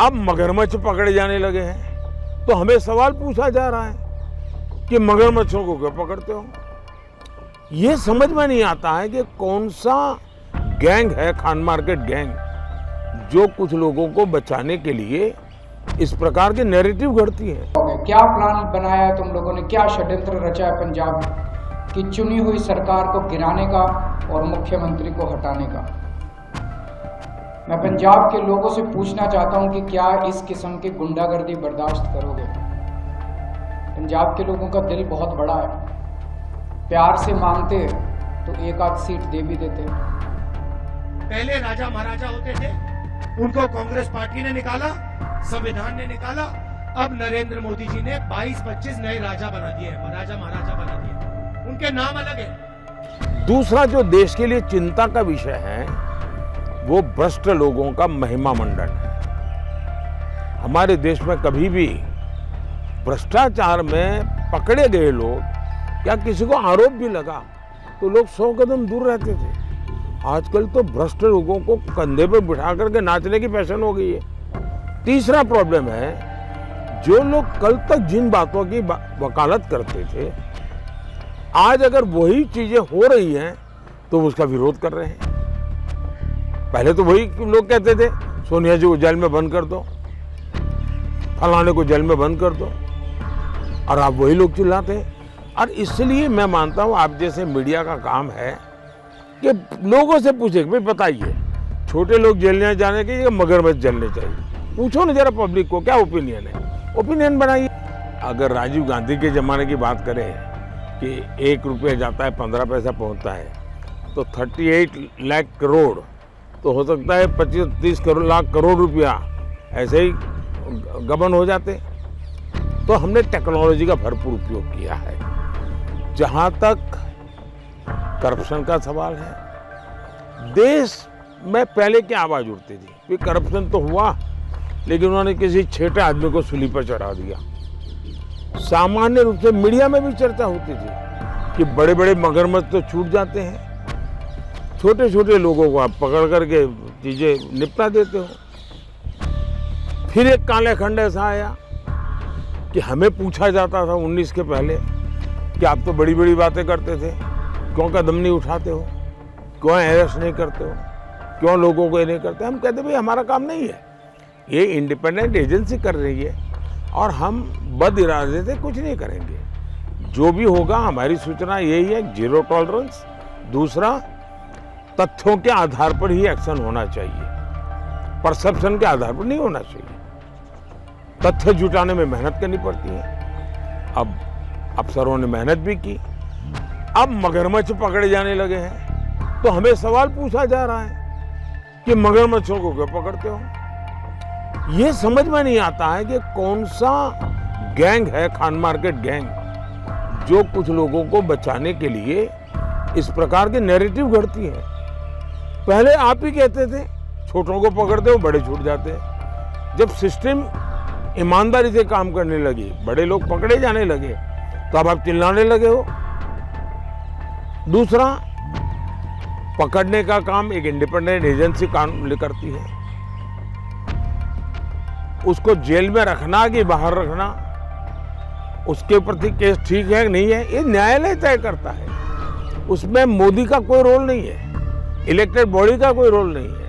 अब मगरमच्छ पकड़े जाने लगे हैं तो हमें सवाल पूछा जा रहा है कि मगरमच्छों को क्यों पकड़ते हो। ये समझ में नहीं आता है कि कौन सा गैंग है, खान मार्केट गैंग, जो कुछ लोगों को बचाने के लिए इस प्रकार के नैरेटिव घड़ती है। क्या प्लान बनाया है तुम लोगों ने, क्या षड्यंत्र रचा है पंजाब की चुनी हुई सरकार को गिराने का और मुख्यमंत्री को हटाने का? मैं पंजाब के लोगों से पूछना चाहता हूं कि क्या इस किस्म की गुंडागर्दी बर्दाश्त करोगे? पंजाब के लोगों का दिल बहुत बड़ा है, प्यार से मांगते तो एक आध सीट दे भी देते। पहले राजा महाराजा होते थे, उनको कांग्रेस पार्टी ने निकाला, संविधान ने निकाला। अब नरेंद्र मोदी जी ने 22-25 नए राजा बना दिए, राजा महाराजा बना दिए, उनके नाम अलग है। दूसरा जो देश के लिए चिंता का विषय है वो भ्रष्ट लोगों का महिमा मंडन है। हमारे देश में कभी भी भ्रष्टाचार में पकड़े गए लोग या किसी को आरोप भी लगा तो लोग 100 कदम दूर रहते थे। आजकल तो भ्रष्ट लोगों को कंधे पर बिठा करके नाचने की फैशन हो गई है। तीसरा प्रॉब्लम है, जो लोग कल तक जिन बातों की वकालत करते थे, आज अगर वही चीजें हो रही हैं तो उसका विरोध कर रहे हैं। पहले तो वही लोग कहते थे सोनिया जी को जेल में बंद कर दो, फलाने को जेल में बंद कर दो, और आप वही लोग चिल्लाते हैं। और इसलिए मैं मानता हूं आप जैसे मीडिया का काम है कि लोगों से पूछे भाई बताइए, छोटे लोग जेल जाने के या मगरमच्छ जलने चाहिए? पूछो ना जरा पब्लिक को क्या ओपिनियन है, ओपिनियन बनाइए। अगर राजीव गांधी के जमाने की बात करें कि 1 रुपये जाता है 15 पैसा पहुंचता है, तो 38 लाख करोड़ तो हो सकता है 25-30 लाख करोड़ रुपया ऐसे ही गबन हो जाते। तो हमने टेक्नोलॉजी का भरपूर उपयोग किया है। जहां तक करप्शन का सवाल है, देश में पहले क्या आवाज उठती थी कि करप्शन तो हुआ लेकिन उन्होंने किसी छेटे आदमी को सूली पर चढ़ा दिया। सामान्य रूप से मीडिया में भी चर्चा होती थी कि बड़े बड़े मगरमच्छ तो छूट जाते हैं, छोटे छोटे लोगों को आप पकड़ करके चीजें निपटा देते हो। फिर एक काले खंड ऐसा आया कि हमें पूछा जाता था 19 के पहले कि आप तो बड़ी बड़ी बातें करते थे, क्यों कदम नहीं उठाते हो, क्यों अरेस्ट नहीं करते हो, क्यों लोगों को ये नहीं करते? हम कहते भाई हमारा काम नहीं है, ये इंडिपेंडेंट एजेंसी कर रही है और हम बद इरादे से कुछ नहीं करेंगे। जो भी होगा हमारी सूचना यही है, 0 टॉलरेंस। दूसरा, तथ्यों के आधार पर ही एक्शन होना चाहिए, परसेप्शन के आधार पर नहीं होना चाहिए। तथ्य जुटाने में मेहनत करनी पड़ती है। अब अफसरों ने मेहनत भी की, अब मगरमच्छ पकड़े जाने लगे हैं तो हमें सवाल पूछा जा रहा है कि मगरमच्छों को क्यों पकड़ते हो। ये समझ में नहीं आता है कि कौन सा गैंग है, खान मार्केट गैंग, जो कुछ लोगों को बचाने के लिए इस प्रकार के नैरेटिव घड़ती है। पहले आप ही कहते थे छोटों को पकड़ते हो, बड़े छूट जाते हैं। जब सिस्टम ईमानदारी से काम करने लगी, बड़े लोग पकड़े जाने लगे, तो अब आप चिल्लाने लगे हो। दूसरा, पकड़ने का काम एक इंडिपेंडेंट एजेंसी काम करती है, उसको जेल में रखना कि बाहर रखना, उसके प्रति केस ठीक है कि नहीं है, ये न्यायालय तय करता है। उसमें मोदी का कोई रोल नहीं है, इलेक्टेड बॉडी का कोई रोल नहीं है।